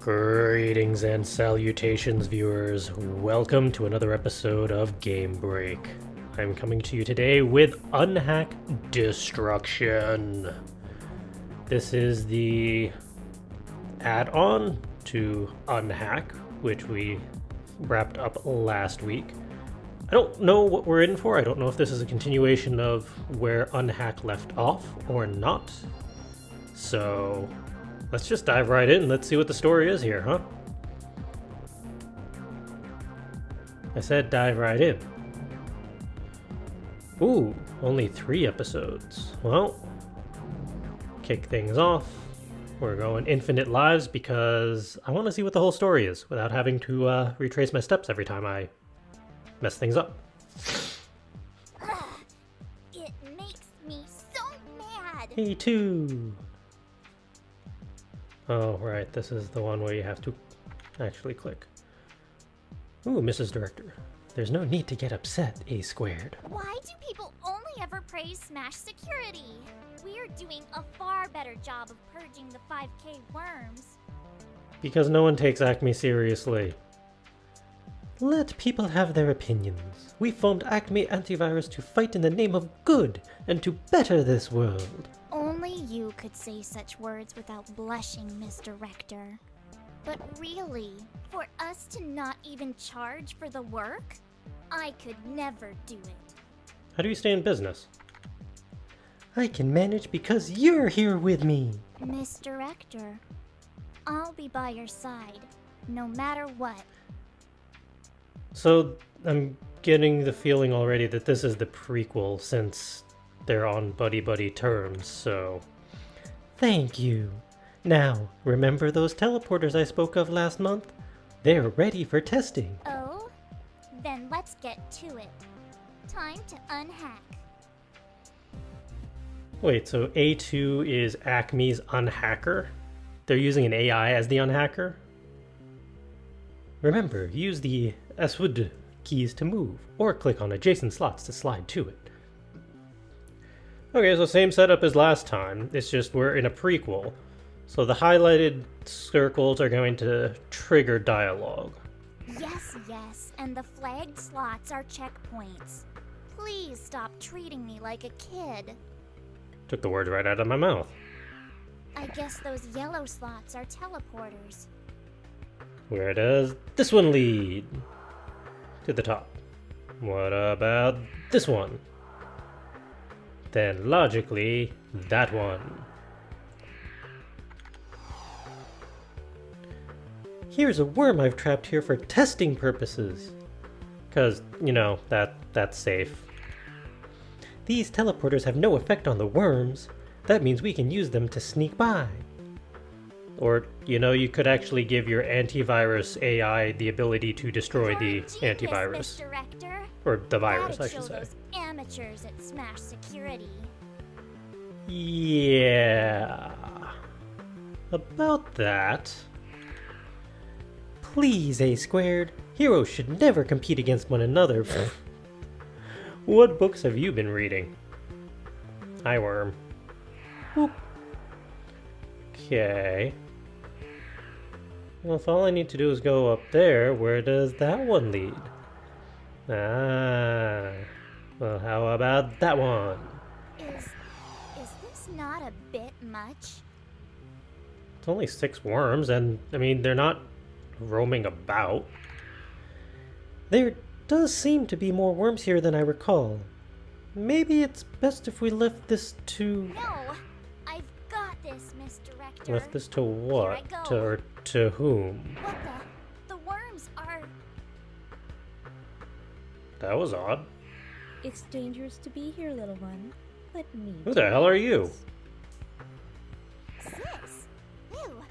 Greetings and salutations, viewers. Welcome to another episode of Game Break. I'm coming to you today with Unhack Destruction. This is the add-on to Unhack, which we wrapped up last week. I don't know what we're in for. I don't know if this is a continuation of where Unhack left off or not. So let's just dive right in. Let's see what the story is here, huh? I said dive right in. Ooh, only 3 episodes. Well, kick things off. We're going infinite lives because I want to see what the whole story is without having to retrace my steps every time I mess things up. It makes me so mad. Me too. Oh, right, this is the one where you have to actually click. Ooh, Mrs. Director. There's no need to get upset, A squared. Why do people only ever praise Smash security? We're doing a far better job of purging the 5K worms. Because no one takes Acme seriously. Let people have their opinions. We formed Acme Antivirus to fight in the name of good and to better this world. Only you could say such words without blushing, Miss Director. But really, for us to not even charge for the work? I could never do it. How do you stay in business? I can manage because you're here with me. Miss Director, I'll be by your side, no matter what. So, I'm getting the feeling already that this is the prequel since they're on buddy-buddy terms, so... Thank you. Now, remember those teleporters I spoke of last month? They're ready for testing. Oh? Then let's get to it. Time to unhack. Wait, so A2 is Acme's unhacker? They're using an AI as the unhacker? Remember, use the SWD keys to move, or click on adjacent slots to slide to it. Okay, so same setup as last time, it's just we're in a prequel. So the highlighted circles are going to trigger dialogue. Yes, and the flagged slots are checkpoints. Please stop treating me like a kid. Took the words right out of my mouth. I guess those yellow slots are teleporters. Where does this one lead? To the top. What about this one? Then logically, that one. Here's a worm I've trapped here for testing purposes. Cause, you know, that's safe. These teleporters have no effect on the worms. That means we can use them to sneak by. Or, you know, you could actually give your antivirus AI the ability to destroy the antivirus. Miss Director. Or the virus, That'd I should show say. those amateurs at Smash Security. Yeah. About that. Please, A squared. Heroes should never compete against one another. What books have you been reading? Hi, worm. Boop. Okay. Well, if all I need to do is go up there, where does that one lead? Ah. Well, how about that one? Is this not a bit much? It's only 6 worms, and, I mean, they're not roaming about. There does seem to be more worms here than I recall. Maybe it's best if we left this to... No! I've got this, Miss Director. Left this to what? Here I go. To whom? What the? The worms are... That was odd. It's dangerous to be here, little one. Let me. Who the hell are you? Sis! Ew!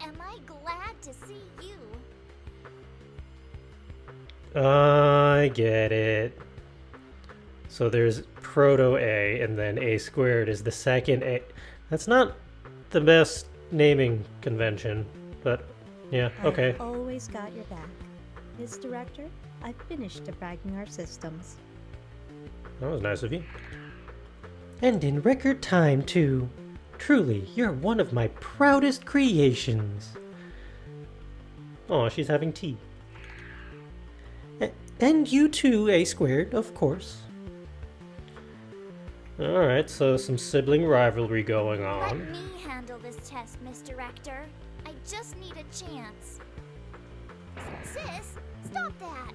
Am I glad to see you? I get it. So there's proto-A, and then A squared is the second A. That's not the best naming convention, but yeah, okay. I've always got your back. Miss Director, I've finished debugging our systems. That was nice of you. And in record time, too. Truly, you're one of my proudest creations. Oh, she's having tea. And you too, A squared, of course. Alright, so some sibling rivalry going Let on. me handle this test, Misdirector. I just need a chance. Sis, stop that!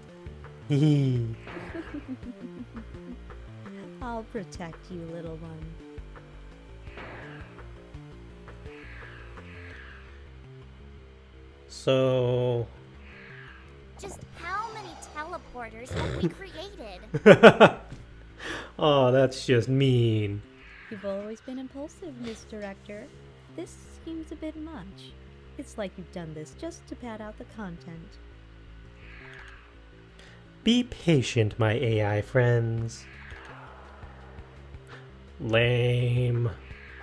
I'll protect you, little one. So... Just how many teleporters have we created? Oh, that's just mean. You've always been impulsive, Misdirector. This seems a bit much. It's like you've done this just to pad out the content. Be patient, my AI friends. Lame.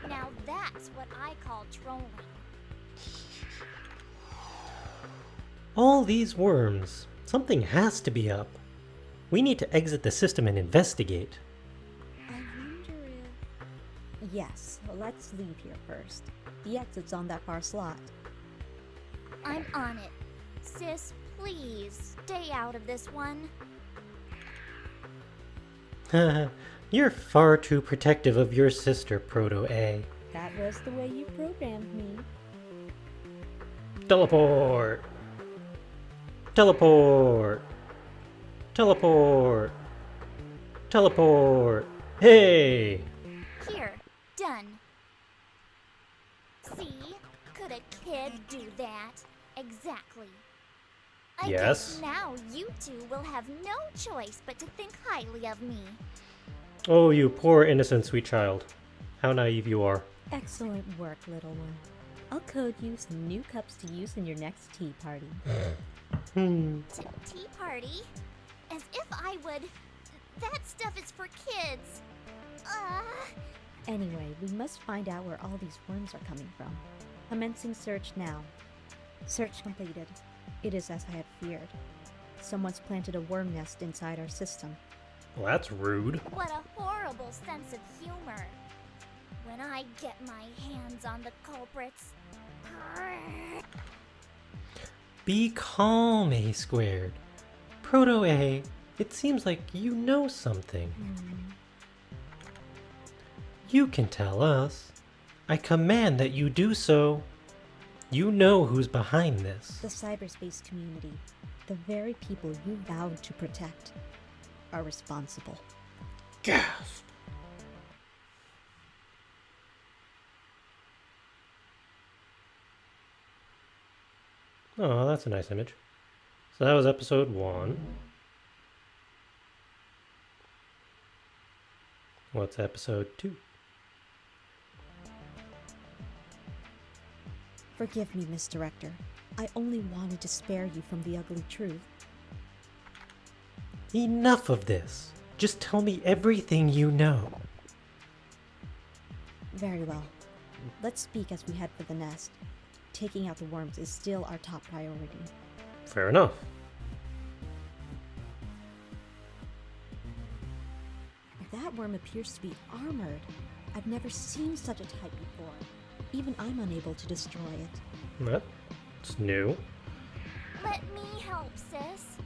Now that's what I call trolling. All these worms. Something has to be up. We need to exit the system and investigate. I wonder if... Yes, let's leave here first. The exit's on that far slot. I'm on it. Sis, please, stay out of this one. You're far too protective of your sister, Proto-A. That was the way you programmed me. Teleport! Teleport! Teleport! Teleport! Hey! Here, done. See? Could a kid do that? Exactly. I Yes. guess now you two will have no choice but to think highly of me. Oh, you poor innocent sweet child. How naive you are. Excellent work, little one. I'll code you some new cups to use in your next tea party. Tea party? As if I would... That stuff is for kids. Anyway, we must find out where all these worms are coming from. Commencing search now. Search completed. It is as I had feared. Someone's planted a worm nest inside our system. Well, that's rude. What a horrible sense of humor. When I get my hands on the culprits. Be calm, A squared. Proto-A, it seems like you know something. You can tell us. I command that you do so. You know who's behind this. The cyberspace community, the very people you vowed to protect, are responsible. Gasp! Oh, that's a nice image. So that was episode 1. What's episode 2? Forgive me, Misdirector. I only wanted to spare you from the ugly truth. Enough of this. Just tell me everything you know. Very well. Let's speak as we head for the nest. Taking out the worms is still our top priority. Fair enough. That worm appears to be armored. I've never seen such a type before. Even I'm unable to destroy it. That's new. Let me help, sis.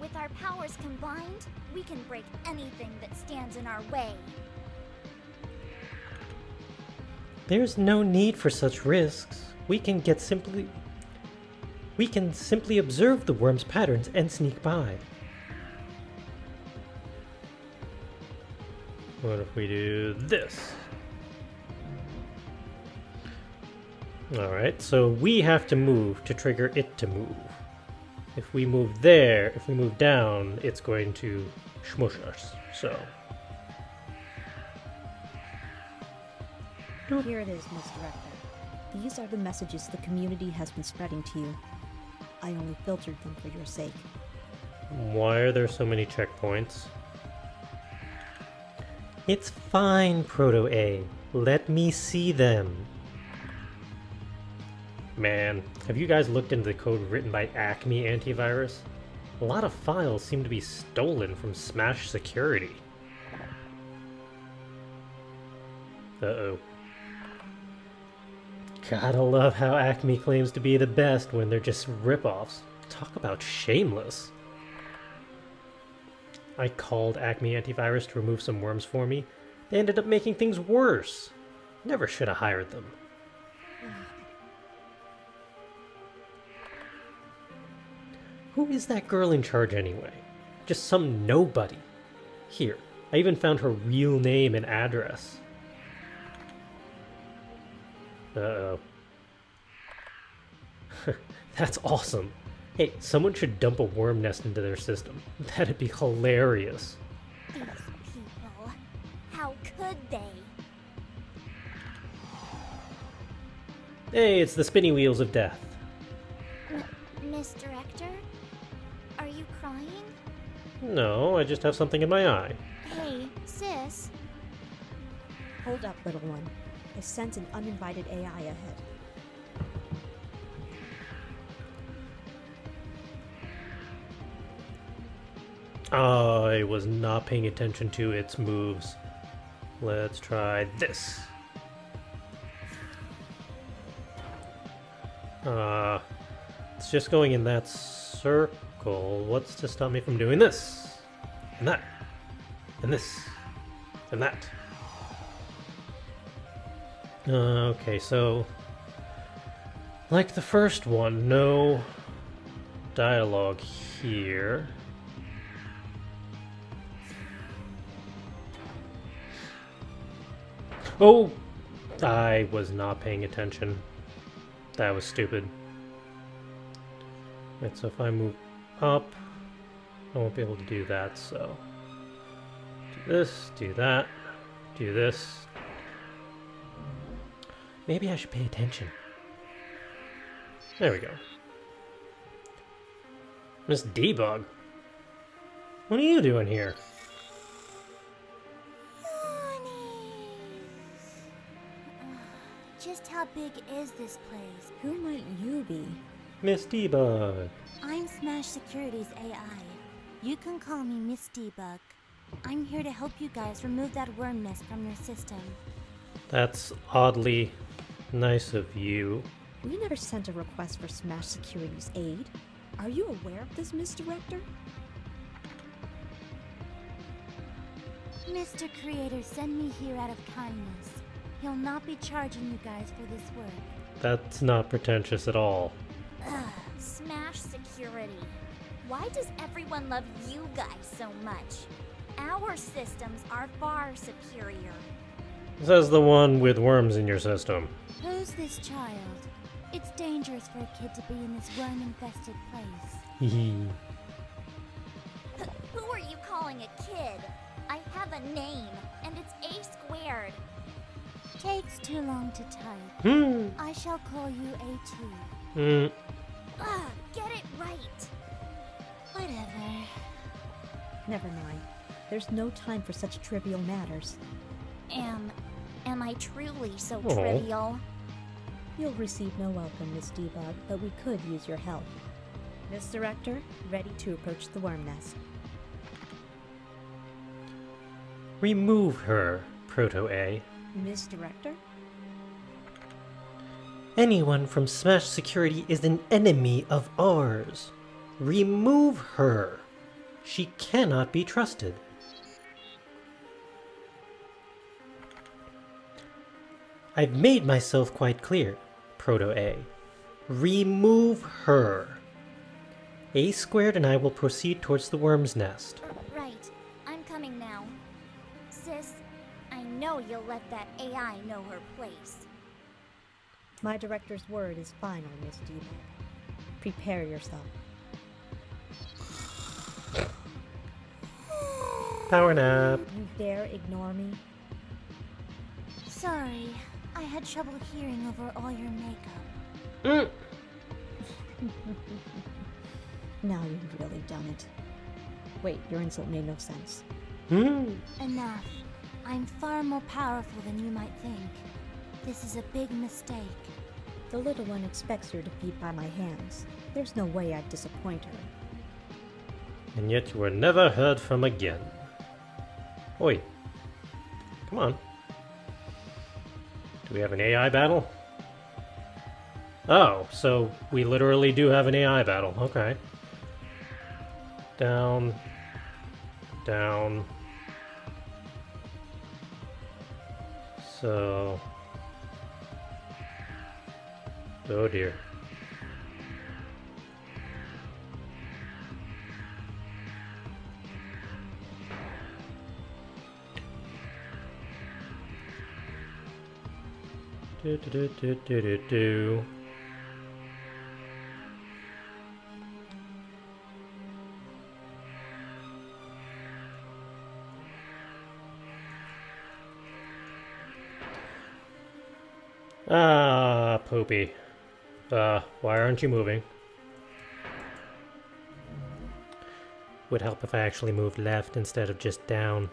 With our powers combined, we can break anything that stands in our way. There's no need for such risks. We can simply observe the worm's patterns and sneak by. What if we do this? Alright, so we have to move to trigger it to move. If we move there, if we move down, it's going to smush us, so. Here it is, Misdirector. These are the messages the community has been spreading to you. I only filtered them for your sake. Why are there so many checkpoints? It's fine, Proto-A. Let me see them. Man, have you guys looked into the code written by Acme Antivirus? A lot of files seem to be stolen from Smash Security. Uh-oh. Gotta love how Acme claims to be the best when they're just ripoffs. Talk about shameless. I called Acme Antivirus to remove some worms for me. They ended up making things worse. Never should have hired them. Who is that girl in charge anyway? Just some nobody. Here, I even found her real name and address. Uh-oh. That's awesome. Hey, someone should dump a worm nest into their system. That'd be hilarious. These people. How could they? Hey, it's the spinny wheels of death. Miss Director? Are you crying? No, I just have something in my eye. Hey, sis. Hold up, little one. I sent an uninvited AI ahead. I was not paying attention to its moves. Let's try this. It's just going in that circle. What's to stop me from doing this? And that. And this. And that. Okay, so... like the first one, no dialogue here. Oh! I was not paying attention. That was stupid. Right, so if I move up, I won't be able to do that, so... do this, do that, do this. Maybe I should pay attention. There we go. Miss Debug. What are you doing here? Just how big is this place? Who might you be? Miss Debug. I'm Smash Security's AI. You can call me Miss Debug. I'm here to help you guys remove that worm nest from your system. That's oddly nice of you. We never sent a request for Smash Security's aid. Are you aware of this, Miss Director? Mr. Creator sent me here out of kindness. He'll not be charging you guys for this work. That's not pretentious at all. Ugh, Smash Security. Why does everyone love you guys so much? Our systems are far superior. Says the one with worms in your system. Who's this child? It's dangerous for a kid to be in this worm-infested place. Hehe. Who are you calling a kid? I have a name, and it's A². Takes too long to type. I shall call you A2. Ugh, get it right. Whatever. Never mind. There's no time for such trivial matters. Am I truly so Aw. trivial? You'll receive no welcome, Miss Debug, but we could use your help. Miss Director, ready to approach the worm nest. Remove her, Proto-A. Miss Director? Anyone from Smash Security is an enemy of ours. Remove her. She cannot be trusted. I've made myself quite clear, Proto-A. Remove her. A² and I will proceed towards the worm's nest. Right. I'm coming now. Sis, I know you'll let that AI know her place. My director's word is final, Miss Debug. Prepare yourself. Power nap. You dare ignore me? Sorry, I had trouble hearing over all your makeup. Now you've really done it. Wait, your insult made no sense. Enough. I'm far more powerful than you might think. This is a big mistake. The little one expects your defeat by my hands. There's no way I'd disappoint her. And yet you were never heard from again. Oi. Come on. Do we have an AI battle? Oh, so we literally do have an AI battle. Okay. Down. Down. So... Oh dear. Do do do do do do do. Ah, Poopy. Why aren't you moving? Would help if I actually moved left instead of just down.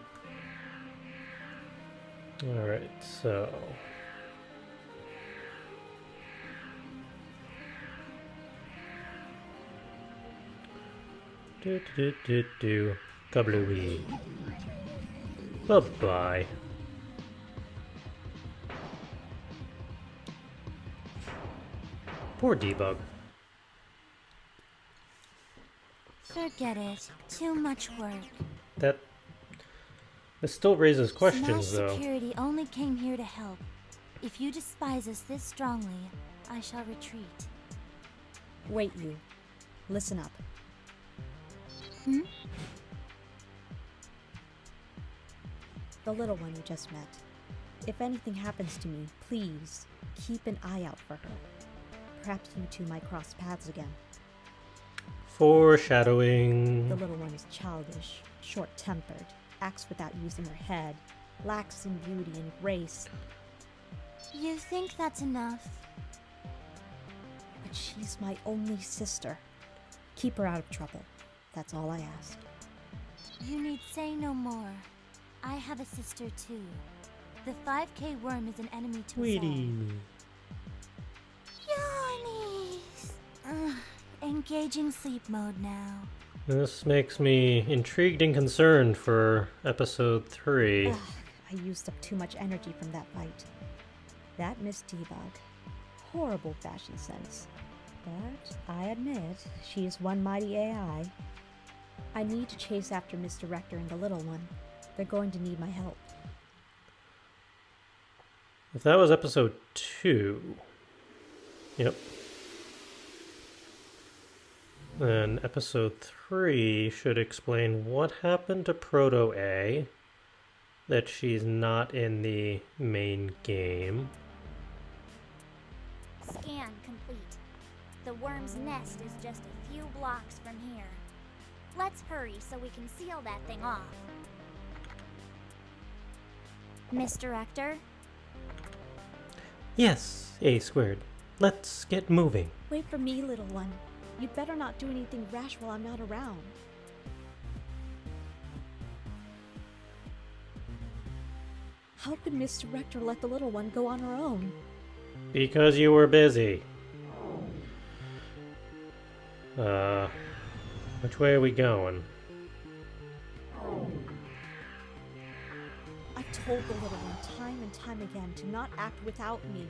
Alright, so... Do do do do do. Kablooey. Bye-bye. Poor Debug. Forget it. Too much work. This still raises questions, Smash though. Security only came here to help. If you despise us this strongly, I shall retreat. Wait, you. Listen up. Hmm? The little one you just met. If anything happens to me, please keep an eye out for her. Perhaps you two might cross paths again. Foreshadowing. The little one is childish, short-tempered, acts without using her head, lacks in beauty and grace. You think that's enough? But she's my only sister. Keep her out of trouble. That's all I ask. You need say no more. I have a sister too. The 5K worm is an enemy to Sweetie. us all. Yawnies! Ugh, engaging sleep mode now. This makes me intrigued and concerned for episode 3. Ugh, I used up too much energy from that fight. That Miss Debug. Horrible fashion sense. But I admit, she is one mighty AI. I need to chase after Mr. Rector and the little one. They're going to need my help. If that was episode 2... Yep. Then episode 3 should explain what happened to Proto A, that she's not in the main game. Scan complete. The worm's nest is just a few blocks from here. Let's hurry so we can seal that thing off. Mr. Rector? Yes, A squared. Let's get moving. Wait for me, little one. You'd better not do anything rash while I'm not around. How could Mr. Rector let the little one go on her own? Because you were busy. Which way are we going? I've told the little one time and time again to not act without me.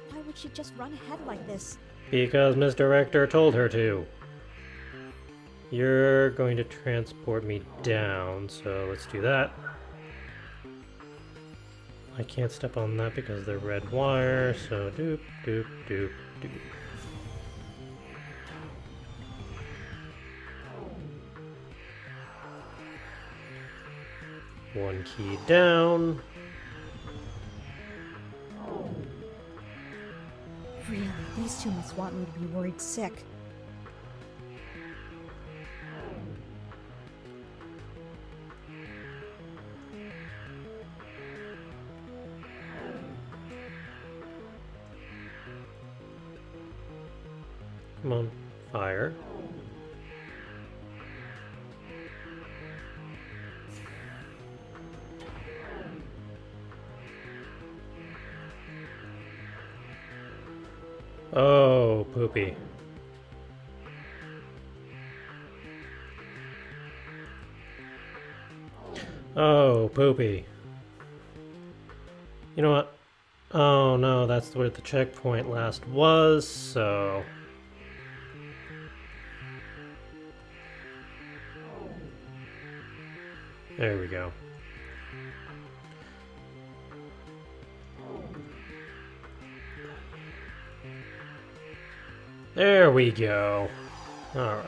Why would she just run ahead like this? Because Mr. Rector told her to. You're going to transport me down, so let's do that. I can't step on that because they're red wire, so doop, doop, doop, doop. One key down. Really, these two must want me to be worried sick. Come on, fire. Oh, poopy. Oh, poopy. You know what? Oh no, that's where the checkpoint last was, so... There we go. There we go. Alright.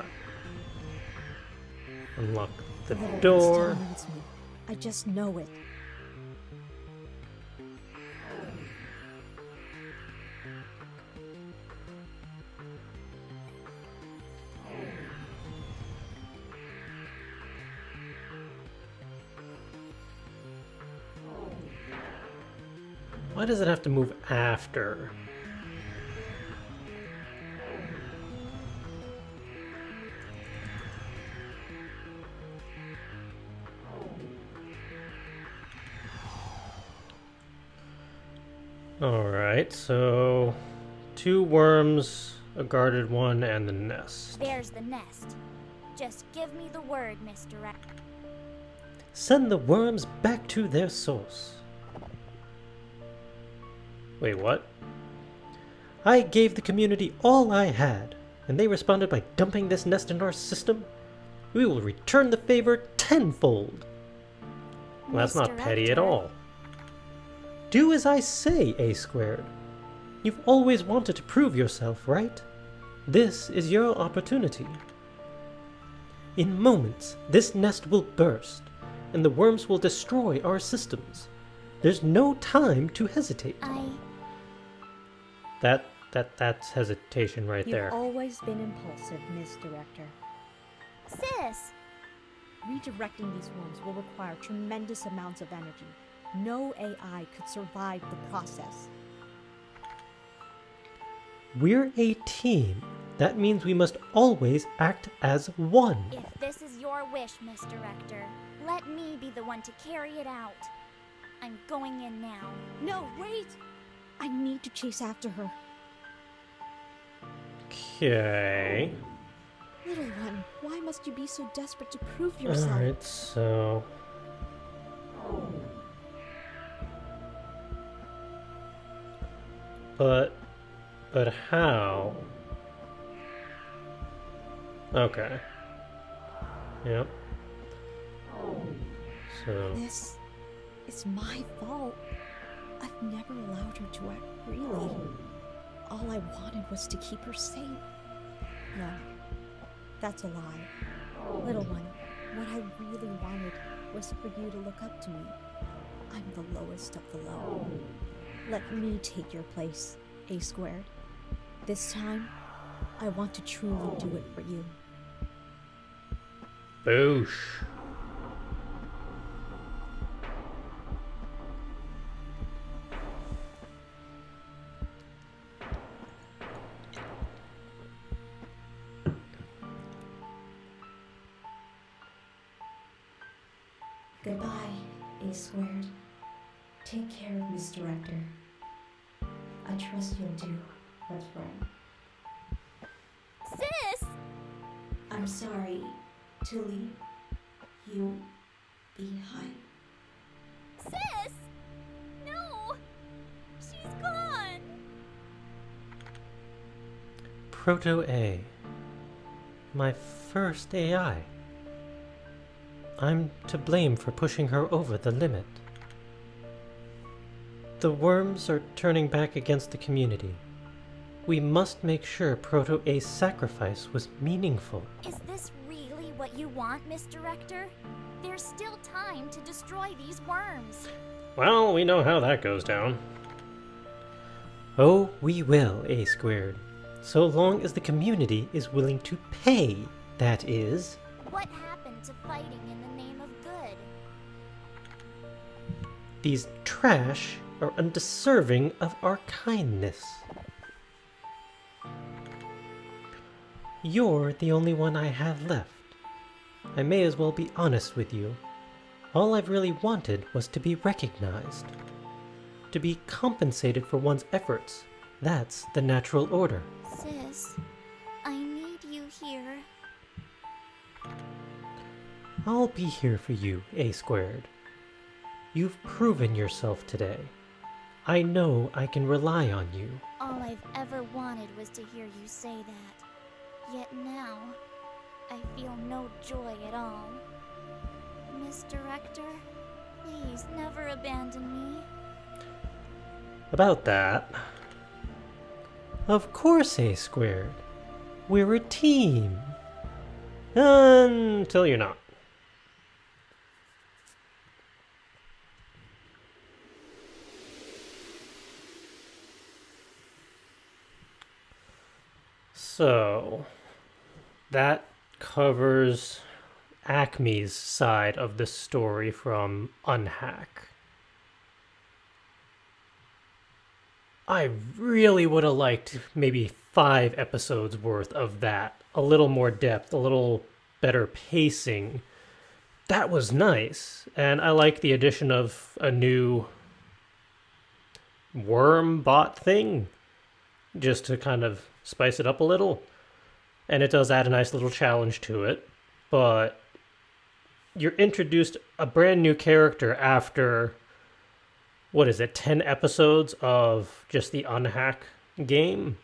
Unlock the little one door. still needs me. I just know it. Why does it have to move after? Alright, so 2 worms, a guarded one, and the nest. There's the nest. Just give me the word, Mr. Rector. Send the worms back to their source. Wait, what? I gave the community all I had, and they responded by dumping this nest into our system? We will return the favor tenfold. Well, that's not Mr. petty at Rector. all. Do as I say, A squared. You've always wanted to prove yourself, right? This is your opportunity. In moments, this nest will burst, and the worms will destroy our systems. There's no time to hesitate. That's hesitation right You've there. always been impulsive, Miss Director. Sis! Redirecting these worms will require tremendous amounts of energy. No AI could survive the process. We're a team. That means we must always act as one. If this is your wish, Mr. Rector, let me be the one to carry it out. I'm going in now. No, wait! I need to chase after her. Okay. Little one, why must you be so desperate to prove yourself? Alright, so... But how? Okay. Yep. So... This is my fault. I've never allowed her to act freely. All I wanted was to keep her safe. No, that's a lie. Little one, what I really wanted was for you to look up to me. I'm the lowest of the low. Let me take your place, A squared. This time, I want to truly do it for you. Boosh. Goodbye, A squared. Take care of Miss Director. I trust you'll do what's right. Sis! I'm sorry to leave you behind. Sis! No! She's gone! Proto-A. My first AI. I'm to blame for pushing her over the limit. The worms are turning back against the community. We must make sure Proto-A's sacrifice was meaningful. Is this really what you want, Mr. Rector? There's still time to destroy these worms. Well, we know how that goes down. Oh, we will, A squared. So long as the community is willing to pay, that is. What happened to fighting in the name of good? These trash are undeserving of our kindness. You're the only one I have left. I may as well be honest with you. All I've really wanted was to be recognized. To be compensated for one's efforts. That's the natural order. Sis, I need you here. I'll be here for you, A squared. You've proven yourself today. I know I can rely on you. All I've ever wanted was to hear you say that. Yet now, I feel no joy at all. Miss Director, please never abandon me. About that... Of course, A squared. We're a team. Until you're not. So, that covers Acme's side of the story from Unhack. I really would have liked maybe 5 episodes worth of that. A little more depth, a little better pacing. That was nice. And I like the addition of a new worm bot thing, just to kind of spice it up a little. And it does add a nice little challenge to it. But you're introduced a brand new character after, what is it, 10 episodes of just the Unhack game?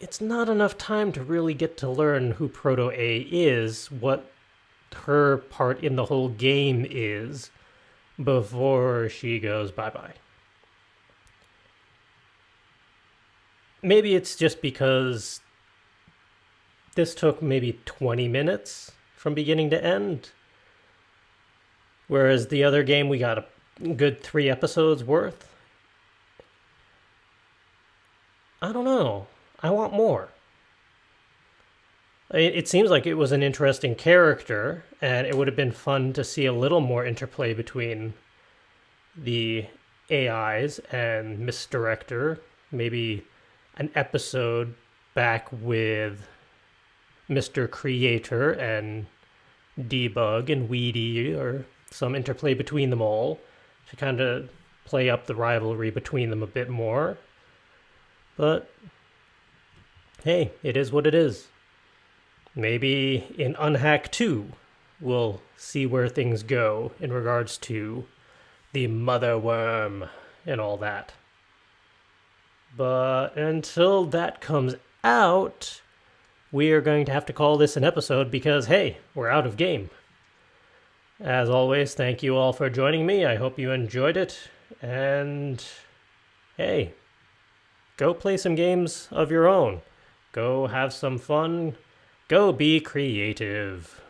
It's not enough time to really get to learn who Proto A is, what her part in the whole game is, before she goes bye-bye. Maybe it's just because this took maybe 20 minutes from beginning to end, whereas the other game we got a good 3 episodes worth. I don't know. I want more. It seems like it was an interesting character, and it would have been fun to see a little more interplay between the AIs and Miss Director. Maybe an episode back with Mr. Creator and Debug and Weedy, or some interplay between them all to kind of play up the rivalry between them a bit more. But hey, it is what it is. Maybe in Unhack 2, we'll see where things go in regards to the mother worm and all that. But until that comes out, we are going to have to call this an episode because, hey, we're out of game. As always, thank you all for joining me. I hope you enjoyed it. And, hey, go play some games of your own. Go have some fun. Go be creative.